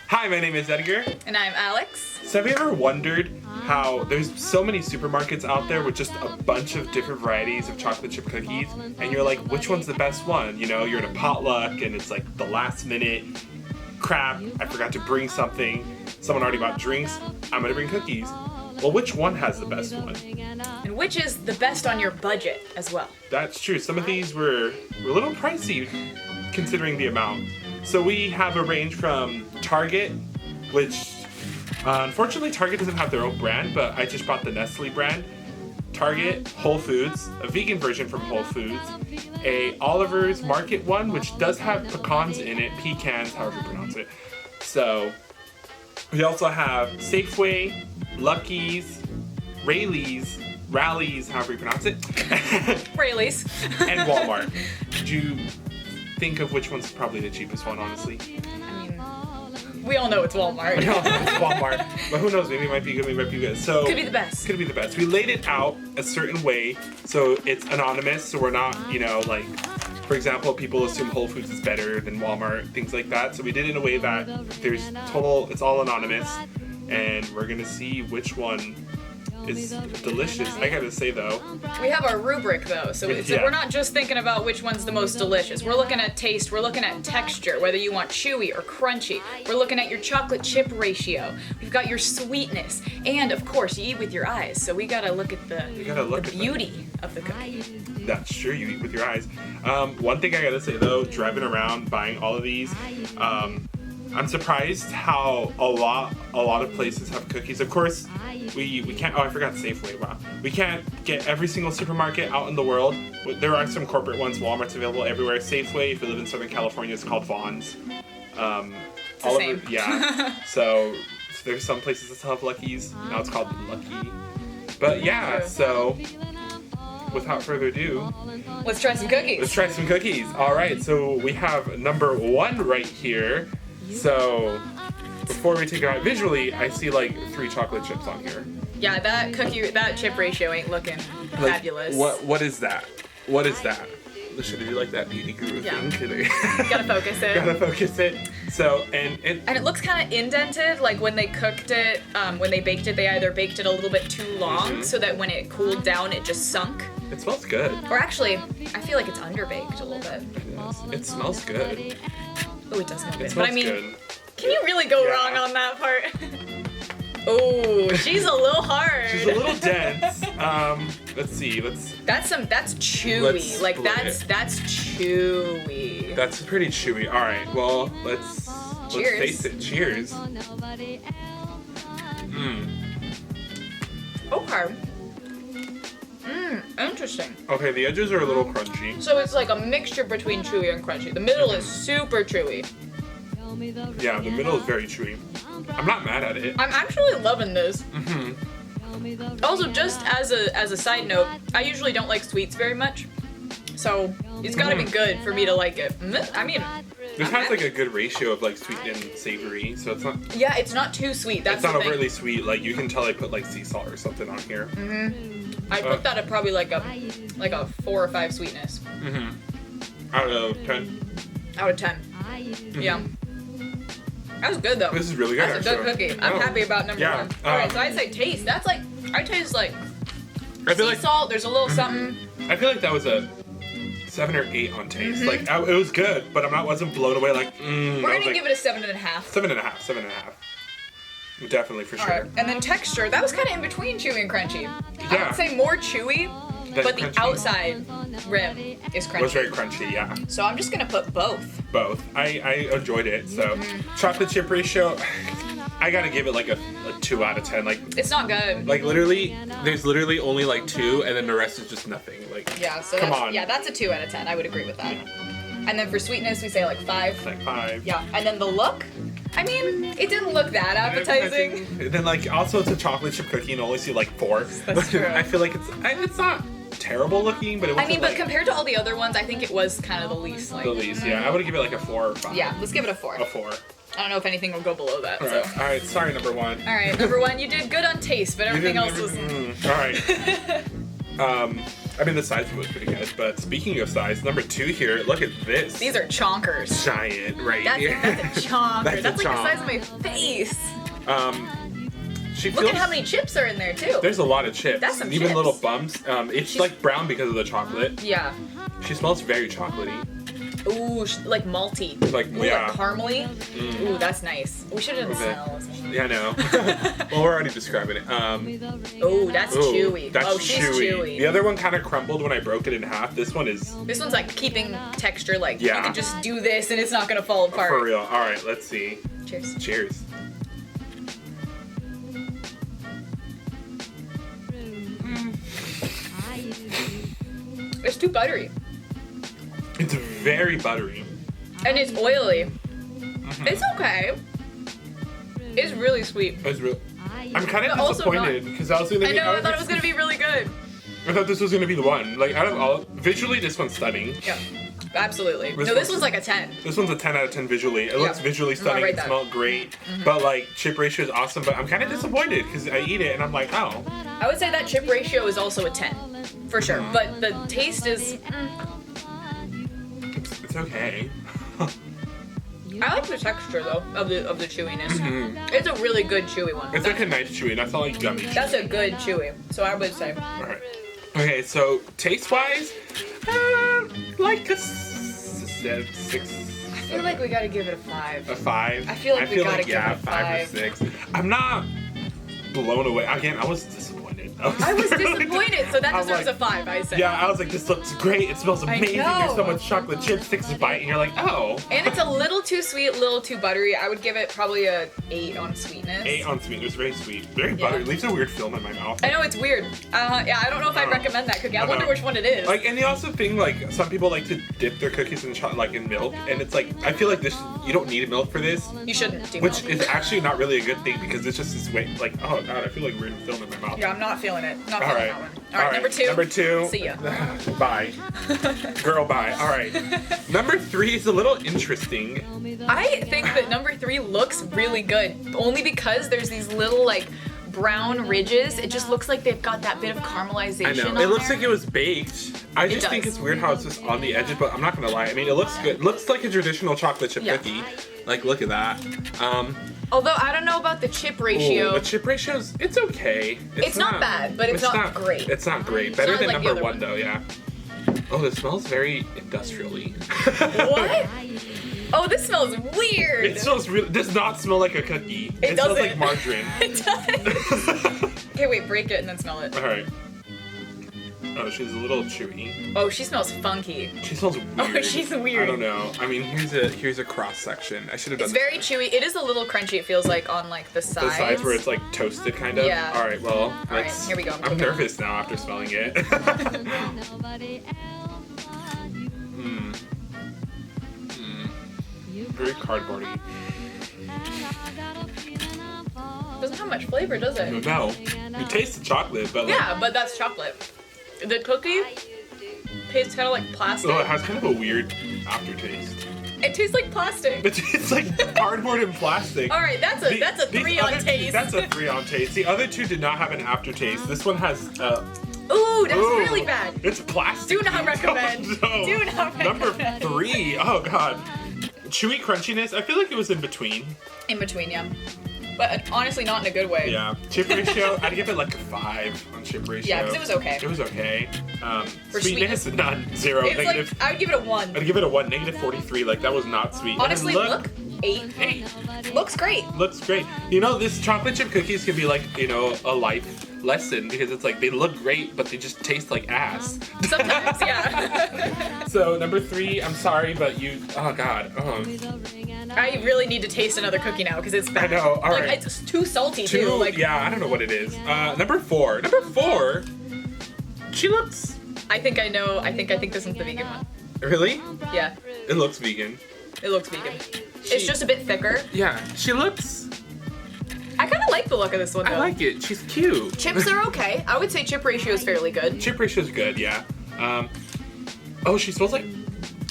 Hi, my name is Edgar. And I'm Alex. So have you ever wondered how there's so many supermarkets out there with just a bunch of different varieties of chocolate chip cookies, and you're like, which one's the best one? You know, you're at a potluck and it's like the last minute, crap, I forgot to bring something, someone already bought drinks, I'm gonna bring cookies. Well, which one has the best one? And which is the best on your budget as well? That's true. Some of these were a little pricey considering the amount. So we have a range from Target, which unfortunately Target doesn't have their own brand, but I just bought the Nestle brand. Target, Whole Foods, a vegan version from Whole Foods, a Oliver's Market one, which does have pecans in it, pecans, however you pronounce it. So we also have Safeway, Lucky's, Rally's, however you pronounce it, Rayleigh's. and Walmart. Did you think of which one's probably the cheapest one, honestly? I mean, we all know it's Walmart. No, it's Walmart. But who knows? Maybe it might be good, maybe it might be good. So Could be the best. Could be the best. We laid it out a certain way so it's anonymous, so we're not, like, for example, people assume Whole Foods is better than Walmart, things like that. So we did it in a way that it's all anonymous, and we're gonna see which one is delicious. I gotta say though, We have our rubric though, so we're not just thinking about which one's the most delicious. We're looking at taste, we're looking at texture, whether you want chewy or crunchy. We're looking at your chocolate chip ratio. We've got your sweetness, and of course, you eat with your eyes. So we gotta look at the beauty of the cookie. That's true, you eat with your eyes. One thing I gotta say though, driving around buying all of these, I'm surprised how a lot of places have cookies. Of course, we can't. Oh, I forgot Safeway. Wow, we can't get every single supermarket out in the world. There are some corporate ones. Walmart's available everywhere. Safeway, if you live in Southern California, it's called Vons. It's the same. Yeah. So there's some places that still have Lucky's. Now it's called Lucky. But yeah, so without further ado, Let's try some cookies. let's try some cookies. All right, so we have number 1 right here. So before we take it out, visually, I see like 3 chocolate chips on here. Yeah, that chip ratio ain't looking fabulous. What is that? What is that? Should we do like that beauty guru thing today? Gotta focus it. Gotta focus it. So, and it looks kind of indented, like when they cooked it, when they baked it, they either baked it a little bit too long so that when it cooled down, it just sunk. It smells good. Or actually, I feel like it's underbaked a little bit. It smells good. Oh, it does smell good. It But smells I mean, good. can you really go wrong on that part? Oh, she's a little hard. She's a little dense. Let's see. That's chewy. Let's Like split that's chewy. That's pretty chewy. All right. Well, let's taste it. Cheers. Okay. Interesting. Okay, the edges are a little crunchy. So it's like a mixture between chewy and crunchy. The middle is super chewy. Yeah, the middle is very chewy. I'm not mad at it. I'm actually loving this. Also, just as a side note, I usually don't like sweets very much, so it's gotta be good for me to like it. I mean, This has like a good ratio of like sweet and savory, so it's not. Yeah, it's not too sweet. That's It's not the thing. overtly sweet. Like you can tell I put like sea salt or something on here. I put that at probably like a 4 or 5 sweetness Out of 10. out of 10. Yeah. That was good though. This is really good. That's a good cookie. I'm happy about number 1. Alright, so I'd say taste. That's like, I taste like I feel sea salt, there's a little something. I feel like that was a 7 or 8 on taste. Like it was good, but wasn't blown away. Like We're gonna give it a 7.5. 7.5. Definitely for sure. Alright, and then texture, that was kind of in between chewy and crunchy. I Yeah. would say more chewy, Than but crunchy. the outside rim is It was crunchy. very crunchy. Yeah, So I'm just gonna put both. both. I enjoyed it. So chocolate chip ratio, I gotta give it like a 2 out of 10. Like It's not good. there's literally only like 2, and then the rest is just nothing. Like Yeah, so come that's, on. yeah, that's a 2 out of 10. I would agree with that. And then for sweetness, we say like 5. Like 5. Yeah, and then the look, I mean, it didn't look that appetizing. And then like also it's a chocolate chip cookie and only see like 4. That's true. I feel like it's not terrible looking, but it I wasn't mean, but like compared to all the other ones, I think it was kind of the least. Like, the least. Yeah, I would give it like a 4 or 5. Yeah, let's give it a 4. A 4. I don't know if anything will go below that. All So. right. All right. Sorry, number 1. All right, number 1, you did good on taste, but everything else was. All right. I mean, the size of it was pretty good. But speaking of size, number 2 here, look at this. These are chonkers. Giant right That's here. a chonker. That's That's a like chonk. the size of my face. Look at how many chips are in there too. There's a lot of chips. That's some Even chips. little bumps. It's like brown because of the chocolate. Yeah. She smells very chocolatey. Ooh, like malty. Like, Ooh, yeah. like caramely. Ooh, that's nice. We should have done Okay. smells. Yeah, I know. Well, we're already describing it. Ooh, that's chewy. That's she's chewy. The other one kind of crumbled when I broke it in half. This one is This one's like keeping texture. Like Yeah. you can just do this and it's not gonna fall apart. for real. All right, let's see. Cheers. Cheers. It's too buttery It's very buttery. and it's oily. It's okay. It's really sweet. It's real. I'm kind of But also disappointed because I was gonna. I know. I thought it was gonna be really good. I thought this was gonna be the one. Like out of all, visually this one's stunning. Yeah, absolutely. This No, this one's- one's like a 10. This one's a 10 out of 10 visually. It looks visually I'm gonna stunning. rate It that. smelled great. But like chip ratio is awesome. But I'm kind of disappointed because I eat it and I'm like, oh. I would say that chip ratio is also a 10, for sure. But the taste is. It's okay. I like the texture though of the chewiness. It's a really good chewy one. It's like a nice chewy. That's not like gummy. That's a good chewy. So I would say. All right. Okay, so taste-wise, like a 6. I feel like we gotta give it a 5. A 5. I feel like we gotta give it a 5 or 6. I'm not blown away. Again, I was disappointed. I was disappointed, so that I was deserves like- a 5, I say. Yeah, I was like, this looks great. It smells amazing. There's so know. much chocolate chips. Takes a bite, and you're like, oh. And it's a little too sweet, a little too buttery. I would give it probably a 8 on sweetness. 8 on sweetness, very sweet, very Yeah. buttery. Leaves a weird film in my mouth. I know it's weird. Yeah, I don't know if I'd recommend that cookie. I wonder which one it is. Like, and the also thing, like, some people like to dip their cookies in like in milk, and it's like, I feel like this, you don't need milk for this, You shouldn't do which milk. is actually not really a good thing because it's just this way, like, oh god, I feel like weird film in my mouth. Yeah, I'm not feeling it. Not All feeling right. that one. All right, number 2. Number 2. See ya. Bye. Girl, bye. All right. Number 3 is a little interesting. I think that number 3 looks really good, only because there's these little like brown ridges. It just looks like they've got that bit of caramelization. I know. on It looks there. like it was baked. I just think does. it's weird how it's just on the edges, but I'm not gonna lie. I mean, it looks good. It looks like a traditional chocolate chip Yeah. cookie. Like, look at that. Although I don't know about the chip ratio. The chip ratio's, it's okay. It's not bad, but it's not great. It's not great. Better not than like the number other 1 though, yeah. Oh, this smells very industrially. What? Oh, this smells weird. It smells really, does not smell like a cookie. It smells doesn't. like margarine. It does. Okay, wait, break it and then smell it. All right. Oh, she's a little chewy. Oh, she smells funky. She smells weird. Oh, she's weird. I don't know. I mean, here's a cross section. I should have done It's very chewy. It is a little crunchy. It feels like on like the sides. the sides where it's like toasted, kind of. Yeah. All right. Well, right, let's. here we go. I'm nervous now after smelling it. Very cardboardy. Doesn't have much flavor, does it? No, you taste the chocolate, but like, Yeah, but that's chocolate. The cookie tastes kind of like plastic. oh, it has kind of a weird aftertaste. It tastes like plastic. It's like cardboard and plastic. All right, that's a These 3 on other- taste. That's a 3 on taste. The other 2 did not have an aftertaste. This one has. Ooh, that's Ooh, really bad. It's plastic. Do not recommend. No. Do not Number recommend. 3. Oh god. Chewy crunchiness. I feel like it was in between. In between, yeah. But honestly, not in a good way. Yeah. Chip ratio. I'd give it like a 5 on chip ratio. Yeah, because it was okay. It was okay. For Sweetness, none. 0. It's Negative. like I would give it a 1. I'd give it a 1. Negative 43. Like that was not sweet. And Honestly, look, 8. 8. Looks great. Looks great. You know, this chocolate chip cookies can be like, you know, a life lesson because it's like they look great, but they just taste like ass. Sometimes, yeah. So number 3, I'm sorry, but you. Oh god. I really need to taste another cookie now because it's bad. I know, all like, right. It's too salty, 2. too. Like, yeah, I don't know what it is. Number 4. Number 4. She looks. I think I know. I think this is the vegan one. Really? Yeah, It looks vegan. it looks vegan. It's just a bit thicker. Yeah. She looks. I kind of like the look of this one, though. I like it. She's cute. Chips are okay. I would say chip ratio is fairly good. Chip ratio's good. Yeah. Oh, she smells like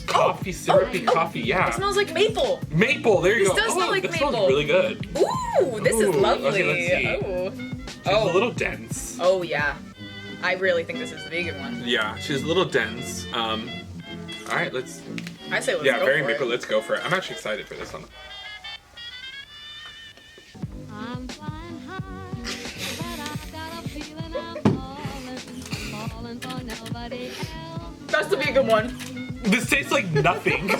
coffee, syrupy coffee. Yeah. It smells like maple. Maple. There you This go. does smell like that maple. smells really good. Ooh, this is Ooh, lovely. okay, let's see. Oh. She's a little dense. Oh yeah. I really think this is the vegan one. Yeah, she's a little dense. All right, let's. I say let's Yeah, go very for maple. it. Let's go for it. I'm actually excited for this one. I'm flying high, but I've got a feeling I'm falling for nobody else. That's the vegan one. This tastes like nothing.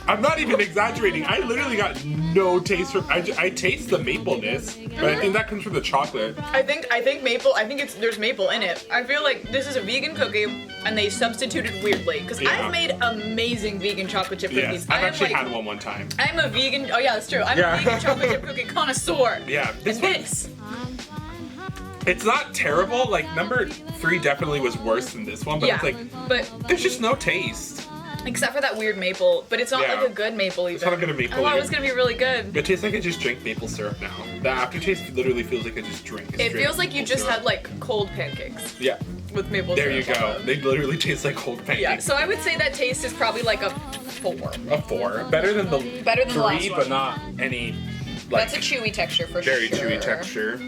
I'm not even exaggerating. I literally got no taste from. I taste the mapleness, but I think that comes from the chocolate. I think maple. I think there's maple in it. I feel like this is a vegan cookie, and they substituted weirdly. Because Yeah. I've made amazing vegan chocolate chip cookies. Yes, I've I am, actually like, had one time. I'm a vegan. Oh yeah, that's true. I'm Yeah. a vegan chocolate chip cookie connoisseur. Yeah, This this one. this. I'm flying high. It's not terrible. Like number 3 definitely was worse than this one, but Yeah, it's like but there's just no taste. except for that weird maple, but it's not Yeah. like a good maple even. It's not a good maple I thought it either. was gonna be really good. It tastes like I just drank maple syrup now. The aftertaste literally feels like I just drank. It feels like you just had like cold pancakes Yeah, with maple there you syrup on go. them. They literally taste like cold pancakes. Yeah, so I would say that taste is probably like a 4. A 4. Better than the Better than the 3, last one. but not any. Like, That's a chewy texture for very sure. chewy texture.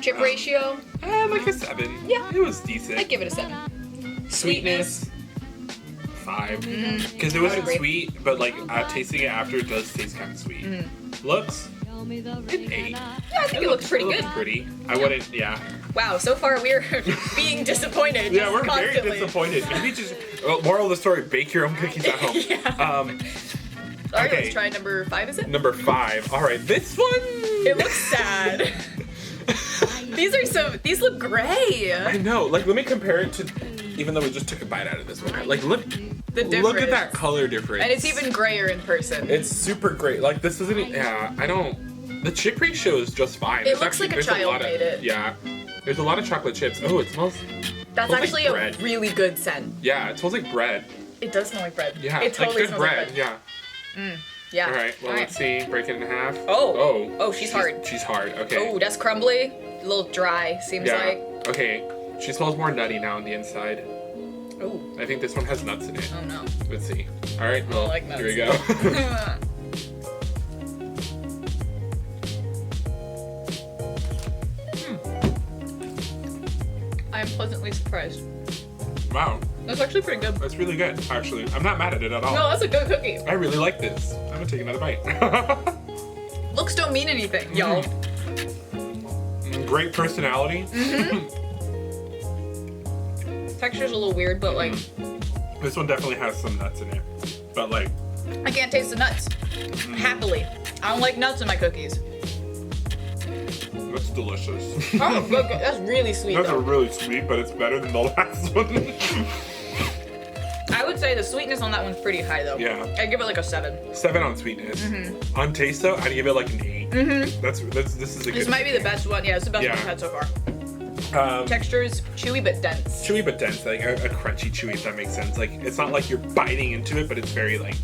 Chip ratio, Like a 7. Yeah. It was decent. I'd give it a 7. Sweetness. 5. Because it I would wasn't agree. sweet, but like tasting it after it does taste kind of sweet. Looks Show me the an 8. Yeah, I think it looks pretty good. Pretty. I wouldn't. Yeah. Wow, so far we're being disappointed. Yeah, just we're constantly. very disappointed. Maybe just moral of the story: bake your own cookies at home. Yeah. All right, okay. let's try number 5. Is it? Number 5. All right, this one. It looks sad. These look gray. I know. Like, let me compare it to. Even though we just took a bite out of this one, like look The difference. Look at that color difference. And it's even grayer in person. It's super great. Like this isn't. Yeah, I don't. The chip ratio is just fine. It There's looks like a there's child lot of- made it. Yeah. There's a lot of chocolate chips. Oh, it smells. That's smells like actually a bread. really good scent. Yeah, it smells like bread. It does smell like bread. Yeah, It totally like good smells bread. like Yeah. bread. Yeah. All right. Well, All let's see. Break it in half. Oh. Oh, she's hard. She's hard. Okay. Oh, that's crumbly. A little dry, seems yeah. like. Okay. She smells more nutty now on the inside. Oh. I think this one has nuts in it. Oh no. Let's see. All right. I don't Well, like nuts. here we go. I am pleasantly surprised. Wow. That's actually pretty good. That's really good. Actually, I'm not mad at it at all. No, that's a good cookie. I really like this. I'm gonna take another bite. Looks don't mean anything, y'all. Great personality. Texture's a little weird, but like, This one definitely has some nuts in it, but like, I can't taste the nuts. Happily. I don't like nuts in my cookies. that's delicious. Oh, good, good. That's really sweet That's though. really sweet, but it's better than the last one. I would say the sweetness on that one's pretty high though. Yeah. I'd give it like a 7. 7 on sweetness. On taste though, I'd give it like an 8. This is a good. This might be the best one. Yeah, it's the best Yeah. one I've had so far. Um, Texture is chewy but dense. chewy but dense, like a crunchy chewy, if that makes sense. Like it's not like you're biting into it, but it's very like.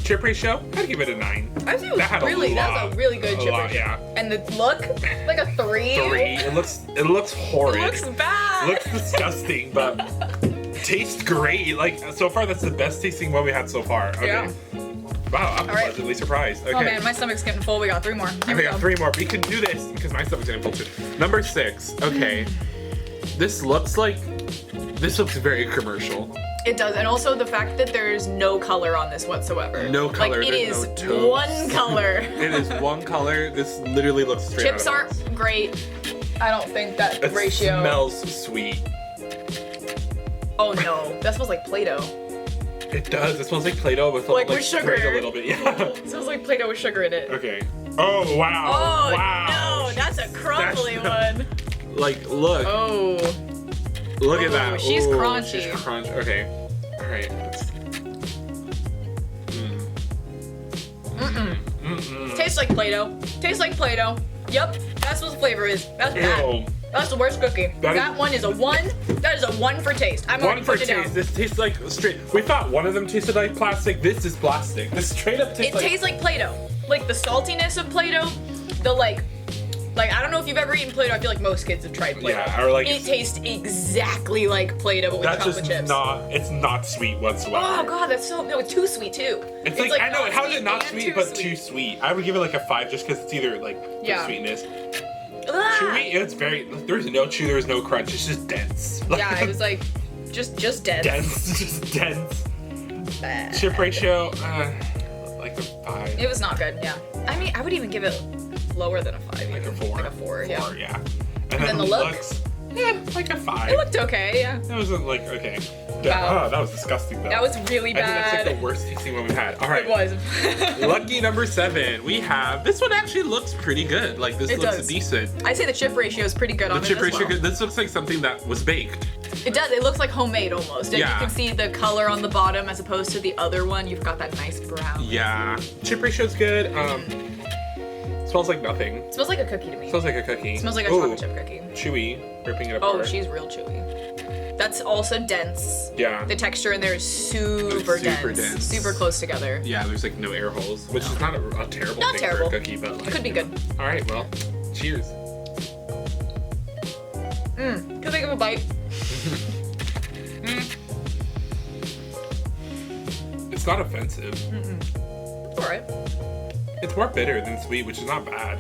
Chip ratio, I'd give it a 9. I think it That had was really, a that lot, was a really good chip lot, ratio. yeah. And the look, like a 3. 3. It looks horrid. It looks bad. Looks disgusting, but tastes great. Like so far, that's the best tasting one we had so far. Okay. Yeah. Wow, I'm All right. pleasantly surprised. Okay. Oh man, my stomach's getting full. We got 3 more. Here we we got go. 3 more. We can do this because my stomach's getting full too. Number 6. Okay. This looks very commercial. It does, and also the fact that there's no color on this whatsoever. No color, Like it there's is no toast. one color. It is one color. This literally looks straight Chips out of aren't box. great. I don't think that It ratio. smells sweet. Oh no, that smells like Play-Doh. It does. It smells like Play-Doh with Like with sugar. a little bit. Yeah. It smells like Play-Doh with sugar in it. Okay. Oh wow. Oh wow. no, that's a crumbly That's- one. Like look. Oh. Look at Ooh, that. she's Ooh, crunchy. She's crunch. Okay. All right. Tastes like Play-Doh. Tastes like Play-Doh. Yep, that's what the flavor is. That's bad. Ew. That's the worst cookie. That one is a 1. That is a 1 for taste. I'm already One for putting it taste. down. This tastes like straight. We thought one of them tasted like plastic. This is plastic. This straight up tastes It like. tastes like Play-Doh. Like the saltiness of Play-Doh, the like I don't know if you've ever eaten Play-Doh. I feel like most kids have tried Play-Doh. Yeah, or like it tastes exactly like Play-Doh but with That's chocolate just chips. not. It's not sweet whatsoever. Oh god, that's so no, it's too sweet too. It's like I know not how is sweet it not and sweet but too sweet. I would give it like a 5 just because it's either like Yeah. the sweetness. chewy. It's very. There's no chew. There's no crunch. It's just dense. Yeah, it was like just dense. Dense. Just dense. Bad. Chip ratio, like a 5. It was not good. Yeah. I mean, I would even give it lower than a 5. Like a 4. Like a 4. Yeah. 4, yeah. And then the looks. Yeah, like a 5. It looked okay. Yeah. It wasn't like okay. Wow. Oh, that was disgusting though. That was really I think that's bad. like the worst tasting one we've had. All right. It was. Lucky number 7. We have this one actually looks pretty good. Like this It looks does. decent. I'd say the chip ratio is pretty good on The it chip as ratio. well. This looks like something that was baked. It does. It looks like homemade almost. And Yeah. you can see the color on the bottom as opposed to the other one. You've got that nice brown. Yeah. Chip ratio's good. Smells like nothing. It smells like a cookie to me. Smells like a cookie. It smells like a Ooh, chocolate chip cookie. Chewy. Ripping it apart. Oh, she's real chewy. That's also dense. Yeah. The texture in there is super, Super dense. dense. Super close together. Yeah, there's like no air holes, which is not a terrible Not thing terrible. for a cookie, but like, Could be good. All right, well, cheers. Too big of a bite. It's not offensive. It's alright. It's more bitter than sweet, which is not bad.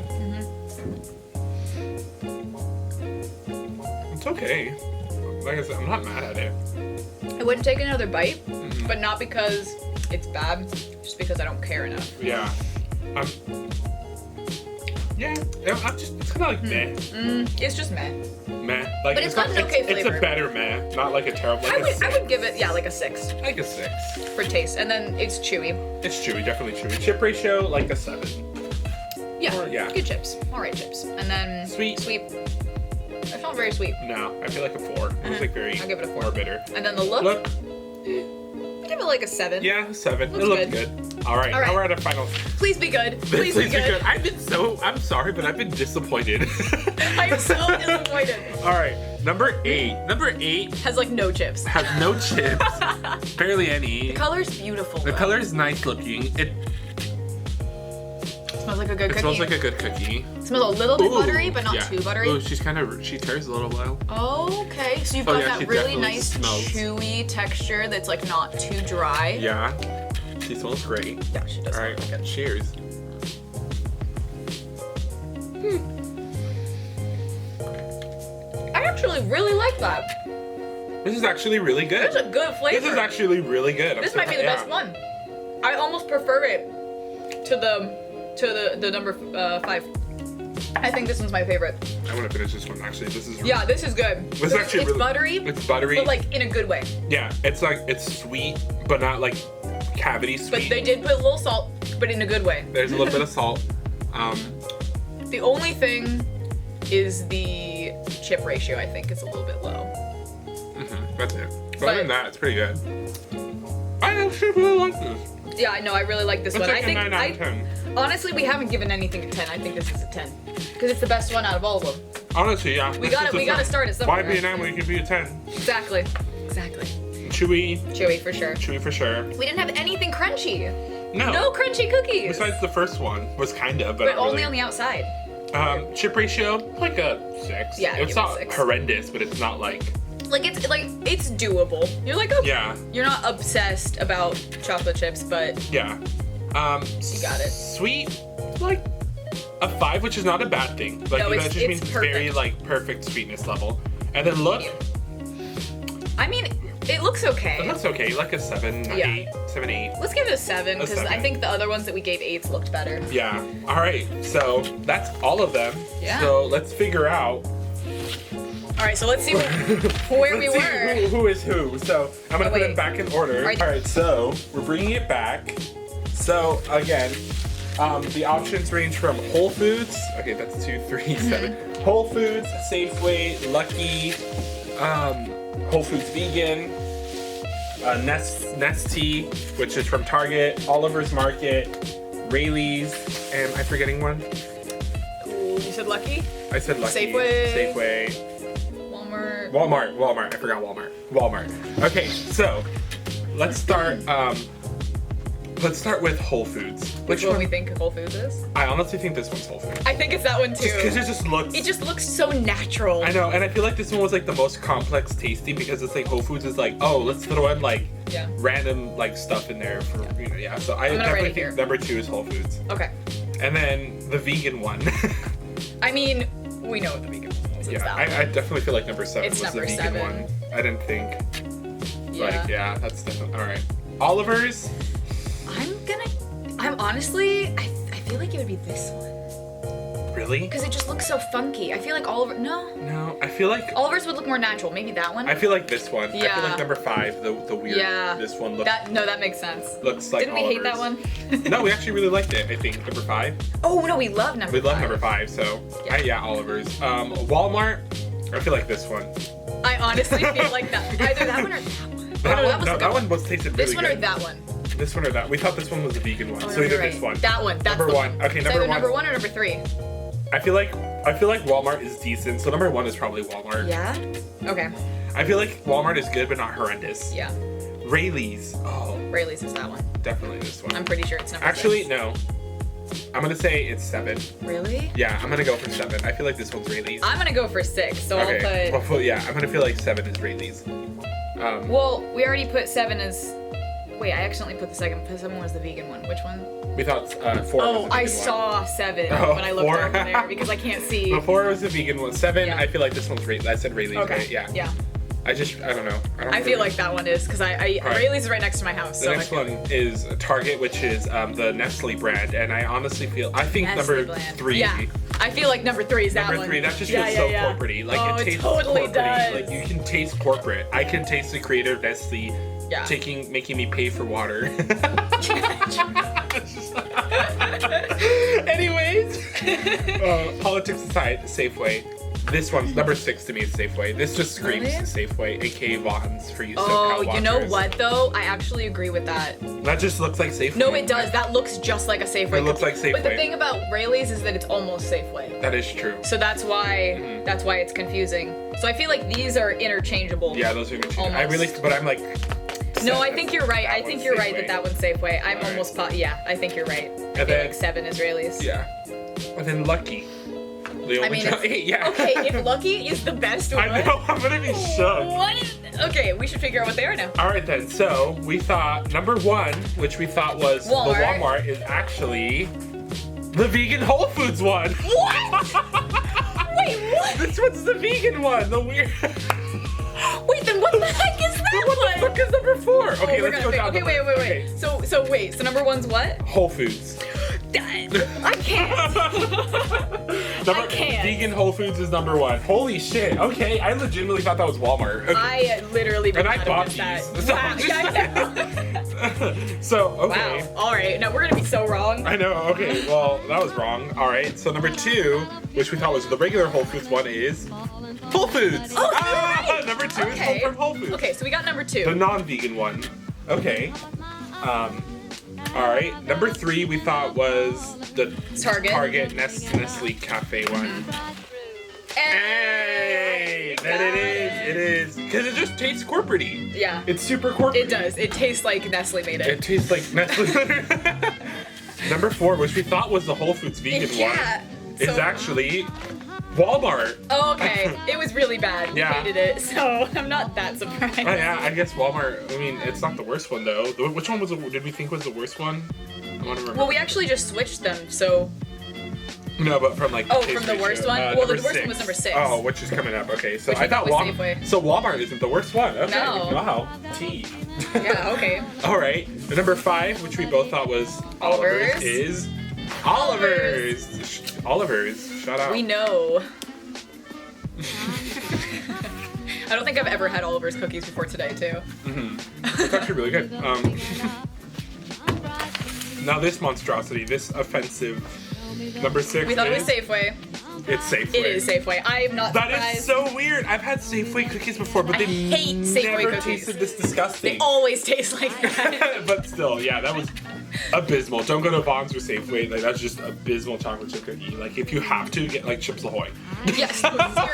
It's okay. Like I said, I'm not mad at it. I wouldn't take another bite, Mm-hmm. but not because it's bad, just because I don't care enough. Yeah. Yeah, I'm just, it's kind of like meh. It's just meh. Meh. Like, But it's got an okay It's flavor. a better meh, not like a terrible, like I a would 6. give it, yeah, like a 6 Like a 6. for taste. And then it's chewy. It's chewy, definitely chewy. Chip ratio, like a 7. Yeah, Or- yeah. good chips. Alright chips. And then Sweet. Sweet. I felt very sweet. No, I feel like a 4. It was like very I'll give it a 4. more bitter. And then the look, Look, give it like a 7. yeah, 7. Looks It looked good. good. All right, All right. now we're at a final. Please be good. Please be good. I'm sorry, but I've been disappointed. I'm so disappointed. All right, number 8. Number 8 Has like no chips. has no chips, barely any. The color's beautiful. The though. color is nice looking. It smells like a good cookie. smells like a good cookie. It smells a little bit Ooh, buttery, but not yeah. too buttery. Ooh, she tears a little while. Okay, so you've Oh, got yeah, she that really definitely nice smells. chewy texture that's like not too dry. Yeah, she smells great. Yeah, she does. All right, smell really good. cheers. I actually really like that. This is actually really good. It's a good flavor. This is actually really good. This might be the best one. I almost prefer it to the number 5. I think this one's my favorite. I want to finish this one. Actually, this is Yeah, this is good. This is actually it's really, buttery. It's buttery. But like in a good way. Yeah, it's like it's sweet, but not like cavity But sweet. they did put a little salt, but in a good way. There's a little bit of salt. The only thing is the chip ratio. I think is a little bit low. That's it. But But- other than that, it's pretty good. I actually really like this. Yeah, I know. I really like this It's one. like I a think 9 out of 10. honestly, we haven't given anything a 10. I think this is a 10 because it's the best one out of all of them. Honestly, yeah. We gotta start it Why somewhere. be an right? 9 when you can be a 10? Exactly. Exactly. Chewy, Chewy for sure. chewy for sure. We didn't have anything crunchy. No. No crunchy cookies. Besides the first one was kind of, but but not only really. on the outside. Chip ratio, like a 6. Yeah, it's give it a not 6. horrendous, but it's not like Like it's doable. You're like, okay. yeah, You're not obsessed about chocolate chips, but yeah. You got it. Sweet, like a 5, which is not a bad thing. Like No, that it's- just means it's it's very perfect. like perfect sweetness level. And then look, I mean, it looks okay. it looks okay, like a 7, Yeah. 8, 7, 8. Let's give it a 7 because I 7. think the other ones that we gave 8s looked better. Yeah. All right. So that's all of them. Yeah. So let's figure out All right, so let's see where we let's see were. who is who. So I'm gonna Oh, put wait. it back in order. Right. All right. So we're bringing it back. So again, the options range from Whole Foods. Okay, that's 2, 3, 7. Whole Foods, Safeway, Lucky, Whole Foods Vegan, Nestea, which is from Target, Oliver's Market, Rayleigh's, and I'm forgetting one. Ooh, you said Lucky? I said Lucky. Safeway. Safeway. Walmart. Walmart. I forgot Walmart. Okay, so let's start. Let's start with Whole Foods. Which one we think Whole Foods is? I honestly think this one's Whole Foods. I think it's that one too. Just because it just looks. It just looks so natural. I know, and I feel like this one was like the most complex tasting because it's like Whole Foods is like, oh, let's throw in like Yeah. random like stuff in there for yeah. So I I'm gonna definitely write it think here. number 2 is Whole Foods, Okay. and then the vegan one. I mean, We know what the vegan one is. It's Yeah, that one. I definitely feel like number 7 It's was the number vegan 7. one. I didn't think. Yeah. Like, yeah, that's definitely. Alright. Oliver's? I'm honestly, I feel like it would be this one. Really? Because it just looks so funky. I feel like No, I feel like. Oliver's would look more natural. Maybe that one? I feel like this one. I feel Yeah. like number 5, the weird. Yeah. This one looks. That makes sense. Looks like Didn't we hate that one? No, we actually really liked it. I think number 5. Oh no, we love number We love 5. number 5, so Yeah. Oliver's. Walmart. I feel like this one. I honestly feel like that. Either that one or that one. That Oh, no, that was one, the good that one was tasted really This one good. or that one? This one or that. We thought this one was the vegan one, Oh, so no, either you're this right. one. That one. That's Number the 1. Okay, It's number either 1. number 1 or number 3. I feel like Walmart is decent, so number 1 is probably Walmart. Yeah? Okay. I feel like Walmart is good, but not horrendous. Yeah. Rayleigh's. Oh, Rayleigh's is that one. definitely this one. I'm pretty sure it's number Actually, 6. no. I'm gonna say it's 7. Really? Yeah, I'm gonna go for 7. I feel like this one's Rayleigh's. I'm gonna go for 6, so Okay. I'll put... Well, yeah, I'm gonna feel like 7 is Rayleigh's. Well, we already put 7 as... Wait, I accidentally put the second, because 7 was the vegan one. Which one? We thought 4 was Oh, the vegan I one. saw 7 Oh, when I looked 4. over there, because I can't see. Before it was the vegan one. 7, Yeah. I feel like this one's Rayleigh's. I said Rayleigh's, Okay. right? Yeah. Yeah. I don't know. I feel like that one is, because Right. Rayleigh's is right next to my house. The So next one is Target, which is the Nestle brand, and I honestly I think Nestle number brand. 3. Yeah. I feel like number 3 is that Number one. 3, that just Yeah, feels yeah, so yeah. corporate-y. Like Oh, it it tastes totally corporate-y. does. Like you can taste corporate. I can taste the creative Nestle Yeah. making me pay for water. Anyways, politics aside, Safeway. This one's number 6 to me is Safeway. This just screams Really? Safeway, aka Vaughn's for you SoCal Oh, you know watchers. what though? I actually agree with that. That just looks like Safeway. No, it does. That looks just like a Safeway. It looks like But the Safeway. thing about Rayleigh's is that it's almost Safeway. That is true. So that's why Mm-hmm. it's confusing. So I feel like these are interchangeable. Yeah, those are interesting. I Almost. really, but I'm like. No, I think you're right. That I think one's you're right Safeway. that one's Safeway. I'm Alright. almost yeah, I think you're right. I feel then- like 7 is Rayleigh's. Yeah. And then Lucky. The I only mean, child- yeah. okay, if Lucky is the best one. I know. I'm gonna be shook. What is? Okay, we should figure out what they are now. All right then. So we thought number 1, which we thought was the Walmart. Walmart, is actually the vegan Whole Foods one. What? Wait, what? This one's the vegan one. The weird. Wait, then what the heck is that What the one? fuck is number 4? Oh, Okay, we're let's gonna go down. okay, the wait. list. Okay. So number 1's what? Whole Foods. I can't. Number, can't. Vegan Whole Foods is number 1. Holy shit. Okay, I legitimately thought that was Walmart. Okay. I literally did And I not bought have that. these. So Wow. I'm just Yeah, I know. So, okay. Wow. All right. Now we're gonna be so wrong. I know, okay, well, that was wrong. All right, so number 2, which we thought was the regular Whole Foods one, is Whole Foods. Oh, you're right. Number 2 Okay. is from Whole Foods. Okay, so we got number 2. The non-vegan one. Okay. All right, number 3 we thought was the Target. Nestle Cafe one. Hey, Hey, that it is, because it just tastes corporate-y. Yeah. It's super corporate. It does. It tastes like Nestle made It it. tastes like Nestle. Number 4, which we thought was the Whole Foods vegan Yeah, one, is so- actually Walmart. Oh, okay. It was really bad. We Yeah. hated it, so I'm not that surprised. Oh, yeah, I guess Walmart. I mean, it's not the worst one though. Which one did we think was the worst one? I want to remember. Well, we actually just switched them, so No, but from like. Oh, taste from the ratio. worst one? Well, Number the worst one 6. was number 6. Oh, which is coming up. Okay, so Which we I thought thought was Walmart. Safeway. So Walmart isn't the worst one. Okay. No. Wow. Tea. yeah, okay. All right. Number 5, which we both thought was Oliver's. is Oliver's. Oliver's. Shout out. We know. I don't think I've ever had Oliver's cookies before today, too. It's actually really good. Now this monstrosity, this offensive number 6 We thought it was is Safeway. It's Safeway. It is Safeway. I am not That surprised. is so weird. I've had Safeway cookies before, but I they hate Safeway never cookies. tasted this disgusting. They always taste like that. But still, yeah, that was abysmal. Don't go to Vaughn's or Safeway. Like that's just abysmal chocolate chip cookie. Like if you have to get like Chips Ahoy. Yes,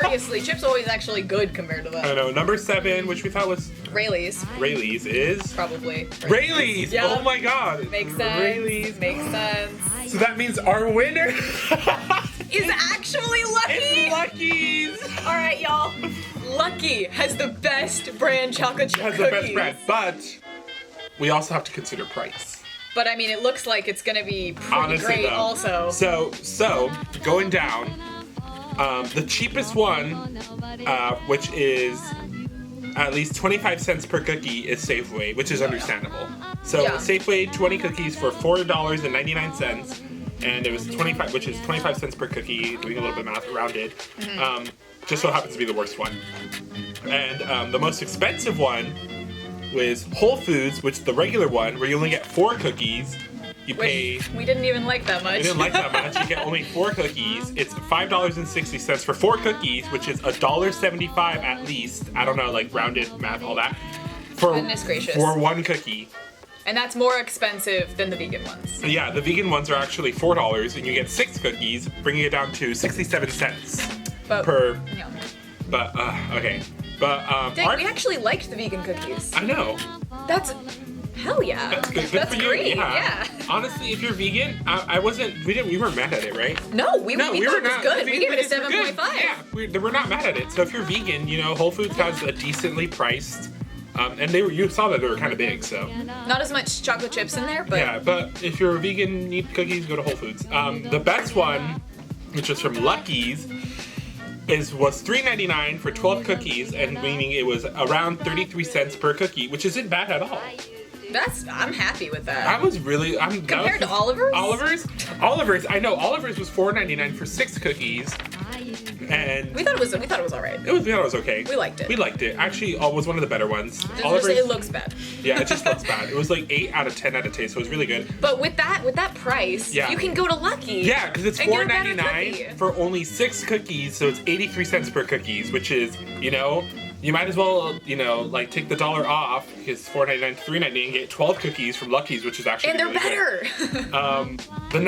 seriously. Chips Ahoy is actually good compared to I that. know. Number 7, which we thought was Rayleigh's, Rayleigh's, is probably. Rayleigh's. Yeah. Oh my God. Makes sense. Rayleigh's. Makes sense. So that means our winner Is actually Lucky. is Lucky's. All right, y'all. Lucky has the best brand chocolate chip Has the cookies. best brand, but we also have to consider price. But I mean, it looks like it's gonna be pretty Honestly, great. though. Also, So going down, The cheapest one, which is at least 25 cents per cookie, is Safeway, which is understandable. So Yeah. Safeway, 20 cookies for $4.99, and it was 25, which is 25 cents per cookie, doing a little bit of math rounded. Just so happens to be the worst one. And the most expensive one was Whole Foods, which is the regular one, where you only get 4 cookies. You pay. We didn't even like that much. We didn't like that much. You get only 4 cookies. It's $5.60 for 4 cookies, which is $1.75 at least. I don't know, like rounded math, all that. Goodness gracious. For 1 cookie. And that's more expensive than the vegan ones. Yeah, the vegan ones are actually $4, and you get 6 cookies, bringing it down to 67 cents per. Yeah. But okay. But Dang, we actually liked the vegan cookies. I know. That's hell yeah. That's good That's for great. you. Yeah. Honestly, if you're vegan, I wasn't. We weren't mad at it, right? No, we thought it was good. We gave it a were good. 7.5. Yeah, we're not mad at it. So if you're vegan, you know, Whole Foods has a decently priced, and you saw that they were kind of big, so. Not as much chocolate chips in there, but Yeah, but if you're a vegan, need cookies, go to Whole Foods. The best one, which was from Lucky's, was $3.99 for 12 cookies, and meaning it was around 33 cents per cookie, which isn't bad at all. I'm happy with that. I was really Compared to Oliver's? Oliver's. I know Oliver's was $4.99 for 6 cookies, and We thought it was alright. we thought it was okay. We liked it. We liked it. Actually, it was one of the better ones. It looks bad. Yeah, it just looks bad. It was like 8 out of 10 out of taste, so it was really good. But with that price, Yeah. you can go to Lucky. Yeah, because it's and get a better $4.99 cookie. for only 6 cookies, so it's 83 cents per cookies, which is, you know, you might as well, you know, like take the $1 off, because $4.99 to $3.99, and get 12 cookies from Lucky's, which is actually And they're really good. better. The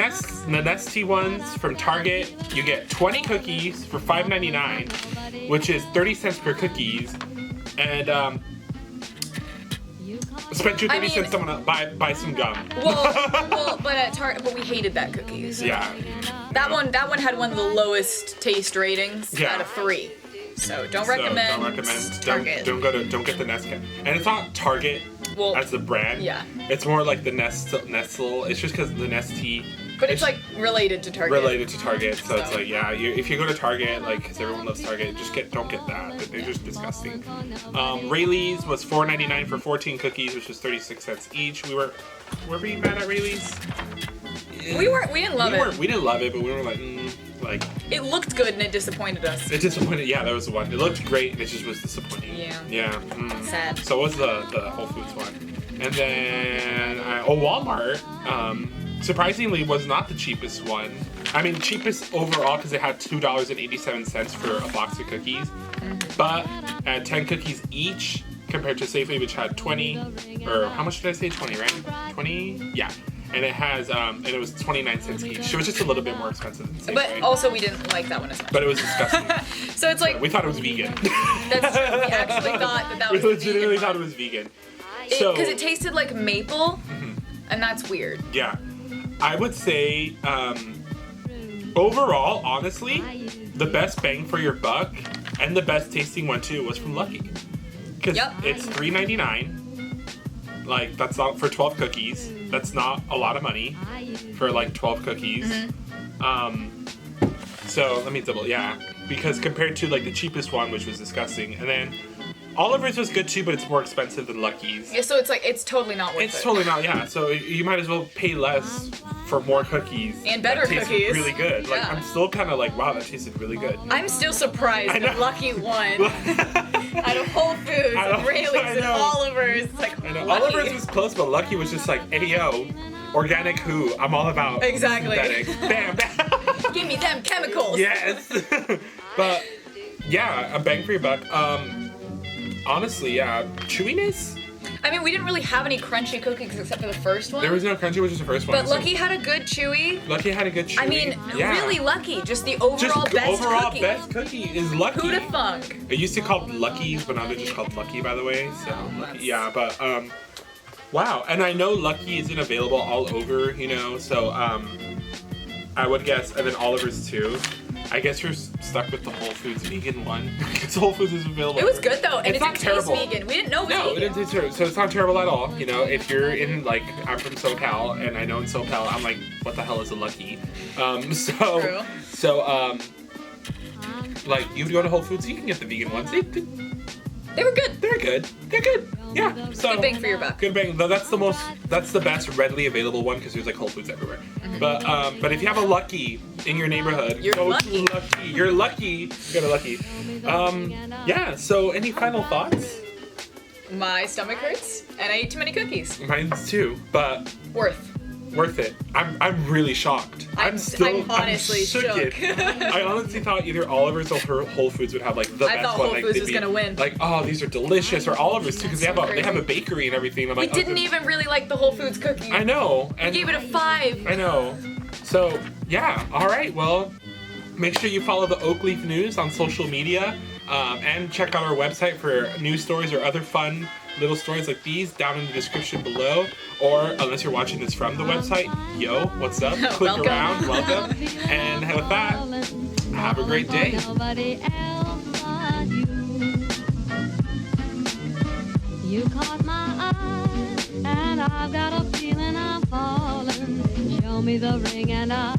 Nesty ones from Target, you get 20 cookies for $5.99, which is 30 cents per cookies, and spent your 30 cents someone buy some gum. well, but we hated that cookie. So. Yeah. That one had one of the lowest taste ratings Yeah. out of 3. So don't recommend. Don't recommend. Target. Don't get the Nesca. And it's not Target as the brand. Yeah. It's more like the Nestle. It's just because the Nestea. But it's like related to Target. Related to Target, so it's like if you go to Target, like because everyone loves Target, don't get that. They're just disgusting. Rayleigh's was $4.99 for 14 cookies, which was 36 cents each. Were we mad at Rayleigh's? We didn't love it. We didn't love it, but we were like. It looked good and it disappointed us. It disappointed. Yeah, that was the one. It looked great, and it just was disappointing. Yeah. Yeah. Sad. So what was the Whole Foods one? And then Walmart. Surprisingly, was not the cheapest one. I mean, cheapest overall because it had $2.87 for a box of cookies. But at 10 cookies each, compared to Safeway, which had 20, or how much did I say? 20, right? 20? Yeah. And it has, and it was 29 cents each. So it was just a little bit more expensive than Safeway. But also, we didn't like that one as much. But it was disgusting. So it's like We thought it was vegan. that's true. We actually thought that was. We legitimately thought it was vegan. Because it tasted like maple, and that's weird. Yeah. I would say, overall, honestly, the best bang for your buck and the best tasting one too was from Lucky. Because it's $3.99. Like, that's not for 12 cookies. That's not a lot of money for like 12 cookies. So let me because compared to like the cheapest one, which was disgusting, and then Oliver's was good too, but it's more expensive than Lucky's. Yeah, so it's totally not worth it. It's totally not, yeah. So you might as well pay less for more cookies. And better that cookies. Really good. Like, Yeah. I'm still kind of like, wow, that tasted really good. I'm still surprised that Lucky won out of Whole Foods, and Rayleigh's, and Oliver's. It's like, I know. Lucky. Oliver's was close, but Lucky was just like, hey, yo, organic who? I'm all about Exactly. synthetics. Bam, bam. Give me them chemicals. Yes. But, yeah, a bang for your buck. Honestly, yeah, chewiness? I mean, we didn't really have any crunchy cookies except for the first one. There was no crunchy, which was the first one. But Lucky had a good chewy. Lucky had a good chewy. I mean, yeah. really Lucky. Just the overall best cookie. Best cookie is Lucky. Who'da thunk? It used to be called Lucky's, but now they're just called Lucky, by the way. So, yeah, but, wow. And I know Lucky isn't available all over, you know, so, I would guess, and then Oliver's too. I guess you're stuck with the Whole Foods vegan one. Because Whole Foods is available. It was good though, and it's it not didn't terrible. taste vegan. We didn't know it was No, it vegan. didn't taste terrible. So it's not terrible at all. You know, if you're in, like, I'm from SoCal, and I know in SoCal, I'm like, what the hell is a Lucky? True. like you would go to Whole Foods, you can get the vegan ones. They were good. They're good. They're good. Yeah. So Good bang for your buck. good bang. That's the best readily available one because there's like Whole Foods everywhere. But if you have a Lucky in your neighborhood, You're go lucky. to Lucky. You're lucky. You got a Lucky. Yeah. So any final thoughts? My stomach hurts, and I ate too many cookies. Mine's too, but worth it. I'm really shocked. I'm honestly shook. I honestly thought either Oliver's or Whole Foods would have like the best I thought one. Whole Like, Foods they'd was be, gonna win. Like, oh, these are delicious. Or Oliver's too, because they have So a crazy. bakery and everything. I'm We like, didn't even really like the Whole Foods cookie. I know. And We gave it a 5. I know. So yeah. All right. Well, make sure you follow the Oak Leaf News on social media, and check out our website for news stories or other fun little stories like these down in the description below. Or unless you're watching this from the website, yo, what's up? Click Welcome. around, welcome. And with that, have a great day. Nobody else but you. You caught my eye, and I've got a feeling I'm falling. Show me the ring and I'll